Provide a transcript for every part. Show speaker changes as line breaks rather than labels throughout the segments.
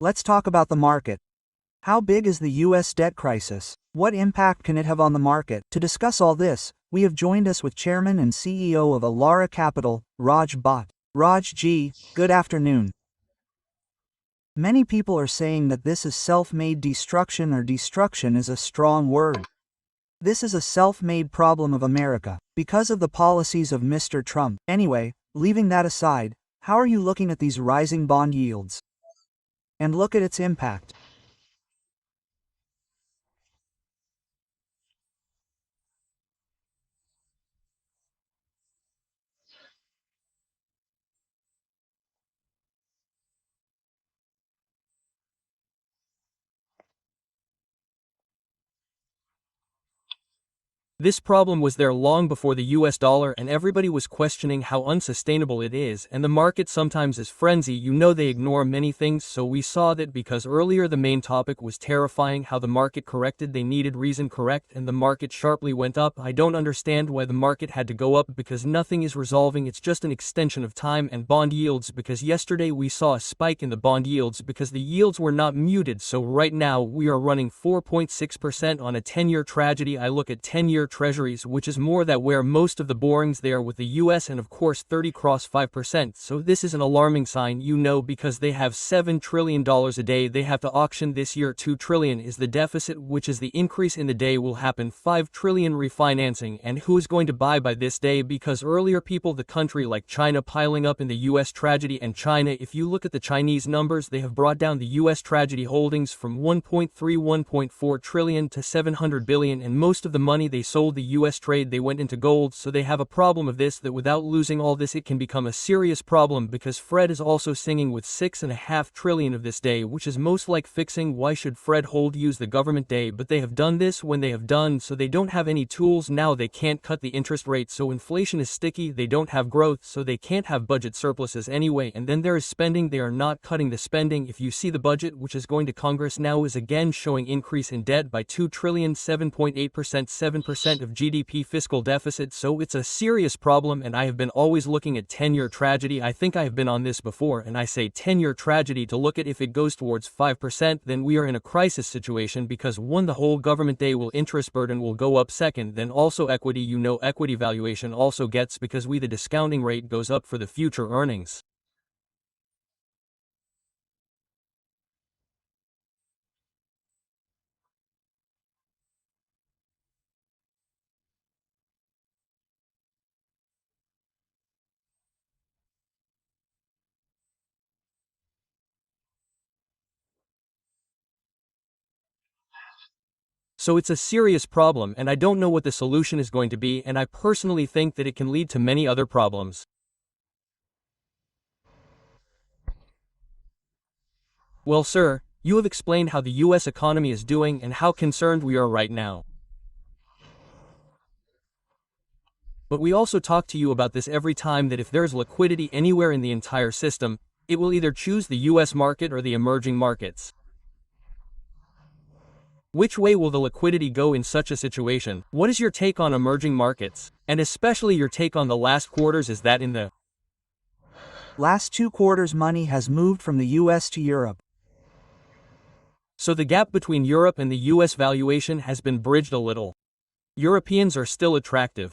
Let's talk about the market. How big is the US debt crisis? What impact can it have on the market? To discuss all this, we have joined us with Chairman and CEO of Elara Capital, Raj Bhatt. Raj ji, good afternoon. Many people are saying that this is self-made destruction, or destruction is a strong word. This is a self-made problem of America, because of the policies of Mr. Trump. Anyway, leaving that aside, how are you looking at these rising bond yields? And look at its impact.
This problem was there long before the US dollar, and everybody was questioning how unsustainable it is, and the market sometimes is frenzy. They ignore many things, so we saw that because earlier the main topic was terrifying, how the market corrected, they needed reason correct, and the market sharply went up. I don't understand why the market had to go up, because nothing is resolving, it's just an extension of time. And bond yields, because yesterday we saw a spike in the bond yields because the yields were not muted, so right now we are running 4.6% on a 10-year tragedy. I look at 10-year treasuries, which is more that where most of the borings there with the US, and of course 30 cross 5%, so this is an alarming sign, because they have $7 trillion a day they have to auction this year. 2 trillion is the deficit, which is the increase in the day will happen. 5 trillion refinancing, and who is going to buy by this day? Because earlier the country like China piling up in the US tragedy, and China, if you look at the Chinese numbers, they have brought down the US tragedy holdings from 1.3 1.4 trillion to 700 billion, and most of the money they sold the US trade, they went into gold. So they have a problem of this, that without losing all this it can become a serious problem, because Fred is also singing with 6.5 trillion of this day, which is most like fixing. Why should Fred use the government day? But they have done this when they have done, so they don't have any tools now. They can't cut the interest rate, so inflation is sticky. They don't have growth, so they can't have budget surpluses anyway. And then there is spending, they are not cutting the spending. If you see the budget which is going to Congress now is again showing increase in debt by 2 trillion, 7.8%, 7% of GDP fiscal deficit, so it's a serious problem. And I have been always looking at 10-year tragedy. I think I have been on this before, and I say 10-year tragedy to look at if it goes towards 5%, then we are in a crisis situation, because one, the whole government day will interest burden will go up. Second, then also equity, equity valuation also gets, because the discounting rate goes up for the future earnings. So it's a serious problem, and I don't know what the solution is going to be, and I personally think that it can lead to many other problems. Well, sir, you have explained how the US economy is doing and how concerned we are right now. But we also talk to you about this every time, that if there's liquidity anywhere in the entire system, it will either choose the US market or the emerging markets. Which way will the liquidity go in such a situation? What is your take on emerging markets? And especially your take on the last quarters, is that in the
last 2 quarters money has moved from the US to Europe.
So the gap between Europe and the US valuation has been bridged a little. Europeans are still attractive.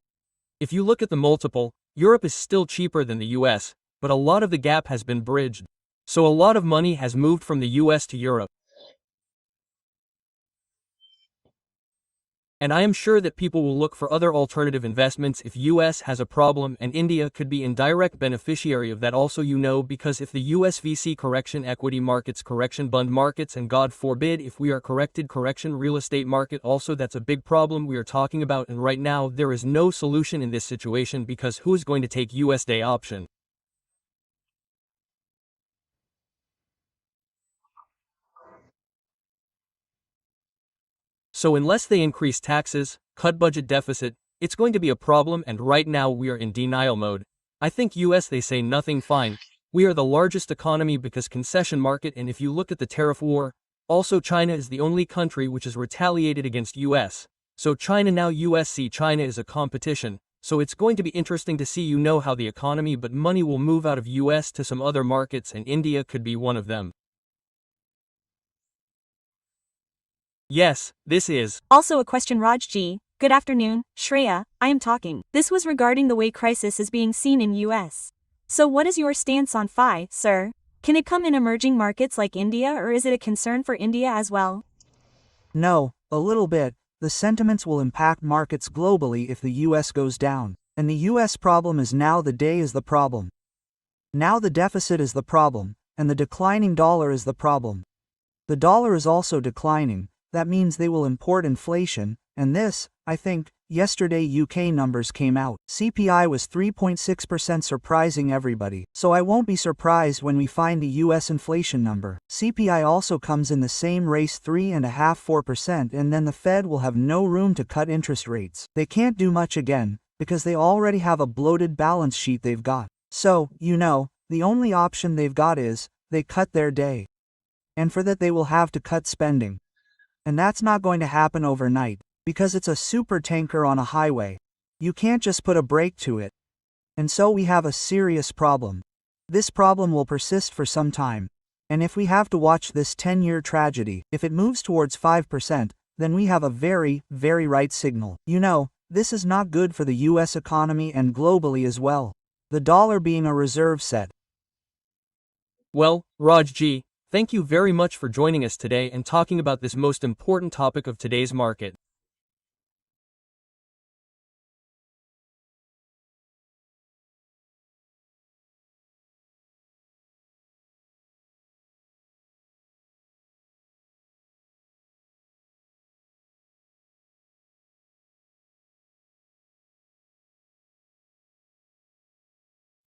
If you look at the multiple, Europe is still cheaper than the US, but a lot of the gap has been bridged. So a lot of money has moved from the US to Europe. And I am sure that people will look for other alternative investments if US has a problem, and India could be indirect beneficiary of that also, because if the US VC correction, equity markets correction, bond markets, and God forbid if we are corrected correction, real estate market also, that's a big problem we are talking about. And right now there is no solution in this situation, because who is going to take US day option? So unless they increase taxes, cut budget deficit, it's going to be a problem, and right now we are in denial mode. I think US, they say nothing, fine. We are the largest economy because concession market, and if you look at the tariff war, also China is the only country which has retaliated against US. So China now, US see China is a competition. So it's going to be interesting to see how the economy, but money will move out of US to some other markets, and India could be one of them. Yes, this is.
Also a question Raj G. Good afternoon, Shreya, I am talking. This was regarding the way crisis is being seen in US. So what is your stance on FI, sir? Can it come in emerging markets like India or is it a concern for India as well?
No, a little bit. The sentiments will impact markets globally if the US goes down. And the US problem is now the day is the problem. Now the deficit is the problem, and the declining dollar is the problem. The dollar is also declining, that means they will import inflation, and this, I think, yesterday UK numbers came out. CPI was 3.6% surprising everybody, so I won't be surprised when we find the US inflation number. CPI also comes in the same race 3.5–4%, and then the Fed will have no room to cut interest rates. They can't do much again, because they already have a bloated balance sheet they've got. So, the only option they've got is, they cut their day. And for that they will have to cut spending. And that's not going to happen overnight, because it's a super tanker on a highway. You can't just put a brake to it. And so we have a serious problem. This problem will persist for some time. And if we have to watch this 10-year tragedy, if it moves towards 5%, then we have a very, very right signal. This is not good for the US economy and globally as well. The dollar being a reserve set.
Well, Raj G, thank you very much for joining us today and talking about this most important topic of today's market.